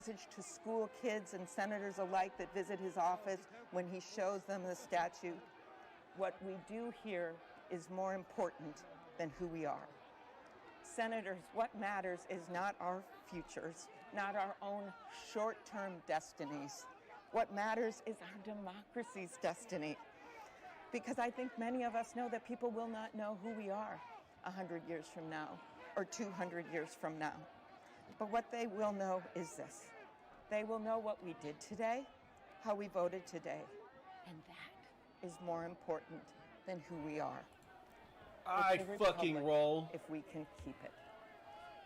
message to school kids and senators alike that visit his office when he shows them the statute. What we do here is more important than who we are. Senators, what matters is not our futures, not our own short-term destinies. What matters is our democracy's destiny. Because I think many of us know that people will not know who we are 100 years from now or 200 years from now. But what they will know is this. They will know what we did today, how we voted today. And that is more important than who we are. I fucking roll. If we can keep it.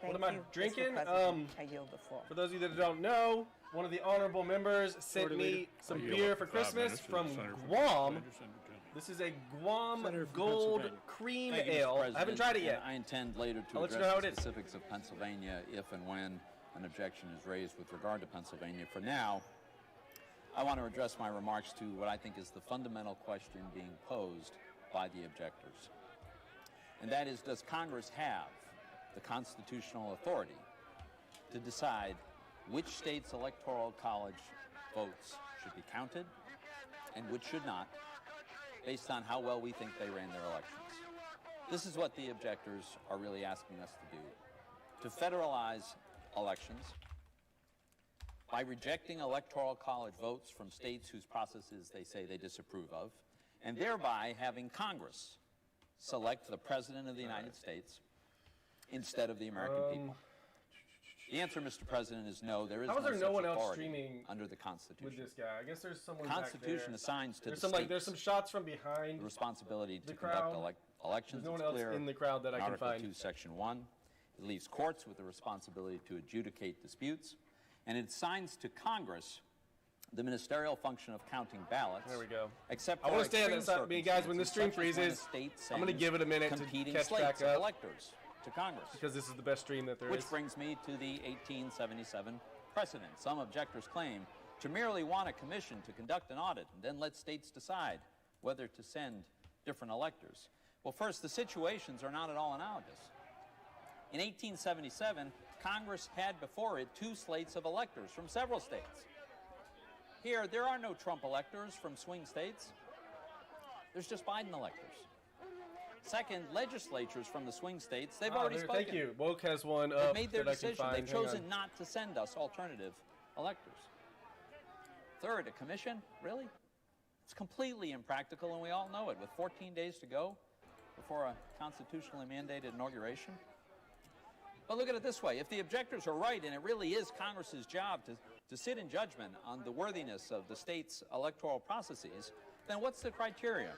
What am I drinking? I yield the floor. For those of you that don't know, one of the honorable members sent me some beer for Christmas from Guam. This is a Guam Gold Cream Ale. I haven't tried it yet. I intend later to address the specifics of Pennsylvania if and when an objection is raised with regard to Pennsylvania. For now, I want to address my remarks to what I think is the fundamental question being posed by the objectors. And that is, does Congress have the constitutional authority to decide which states' electoral college votes should be counted and which should not, based on how well we think they ran their elections? This is what the objectors are really asking us to do, to federalize elections by rejecting electoral college votes from states whose processes they say they disapprove of, and thereby having Congress select the President of the United States instead of the American people. The answer, Mr. President, is no. There is no one else streaming under the Constitution. With this guy, I guess there's someone. The Constitution assigns to there's the states there's some shots from behind the responsibility to conduct elections. There's no one else in the crowd that I can find. Article 2, Section 1. It leaves courts with the responsibility to adjudicate disputes, and it assigns to Congress the ministerial function of counting ballots. There we go. Except I want to stay on this. I mean, guys, when the stream freezes, I'm going to give it a minute to catch back up. Electors to Congress. Because this is the best stream that there is. Which brings me to the 1877 precedent. Some objectors claim to merely want a commission to conduct an audit and then let states decide whether to send different electors. Well, first, the situations are not at all analogous. In 1877, Congress had before it 2 slates of electors from several states. Here, there are no Trump electors from swing states. There's just Biden electors. Second, legislatures from the swing states, they've already spoken. Thank you. Woke has one up. They've made their decision. They've chosen not to send us alternative electors. Third, a commission? Really? It's completely impractical, and we all know it, with 14 days to go before a constitutionally mandated inauguration. But look at it this way. If the objectors are right, and it really is Congress's job to sit in judgment on the worthiness of the state's electoral processes, then what's the criteria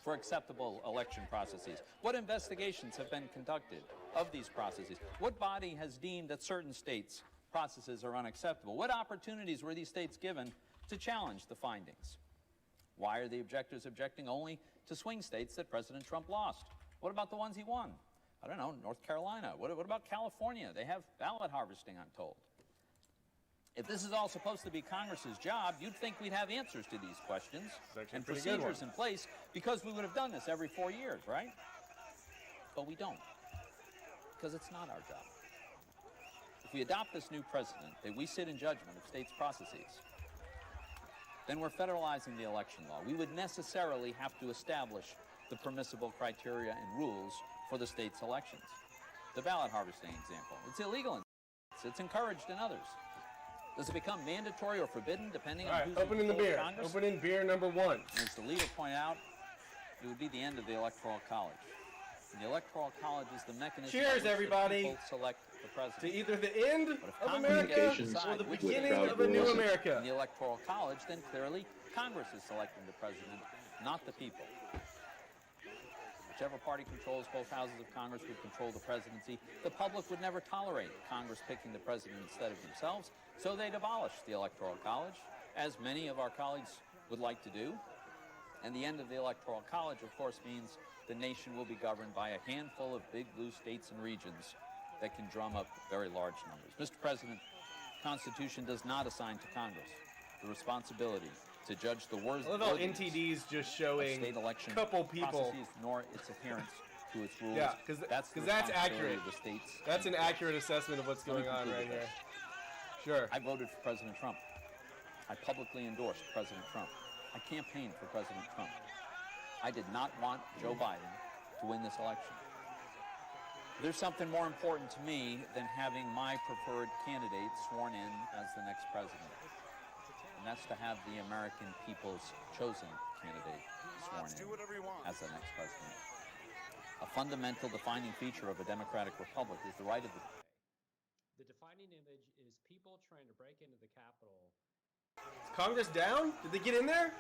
for acceptable election processes? What investigations have been conducted of these processes? What body has deemed that certain states' processes are unacceptable? What opportunities were these states given to challenge the findings? Why are the objectors objecting only to swing states that President Trump lost? What about the ones he won? I don't know, North Carolina. What about California? They have ballot harvesting, I'm told. If this is all supposed to be Congress's job, you'd think we'd have answers to these questions and procedures in place, because we would have done this every 4 years, right? But we don't, because it's not our job. If we adopt this new precedent that we sit in judgment of states' processes, then we're federalizing the election law. We would necessarily have to establish the permissible criteria and rules for the state's elections. The ballot harvesting example. It's illegal in some. It's encouraged in others. Does it become mandatory or forbidden depending on who's opening the beer. Congress? Opening beer number 1. And as the leader pointed out, it would be the end of the Electoral College. And the Electoral College is the mechanism. Cheers, everybody! People select the president. To either the end of America or the beginning of a new America. In the Electoral College, then clearly Congress is selecting the president, not the people. Whichever party controls both houses of Congress would control the presidency. The public would never tolerate Congress picking the president instead of themselves, so they'd abolish the Electoral College, as many of our colleagues would like to do. And the end of the Electoral College, of course, means the nation will be governed by a handful of big blue states and regions that can drum up very large numbers. Mr. President, the Constitution does not assign to Congress the responsibility to judge the worst. I love how NTD's just showing state election couple people, nor its adherence to its rules. Yeah, because that's accurate. The states. That's an accurate assessment of what's going on right here. Sure. I voted for President Trump. I publicly endorsed President Trump. I campaigned for President Trump. I did not want Joe Biden to win this election. There's something more important to me than having my preferred candidate sworn in as the next president. And that's to have the American people's chosen candidate sworn in as the next president. A fundamental defining feature of a democratic republic is the right of The defining image is people trying to break into the Capitol. Is Congress down? Did they get in there?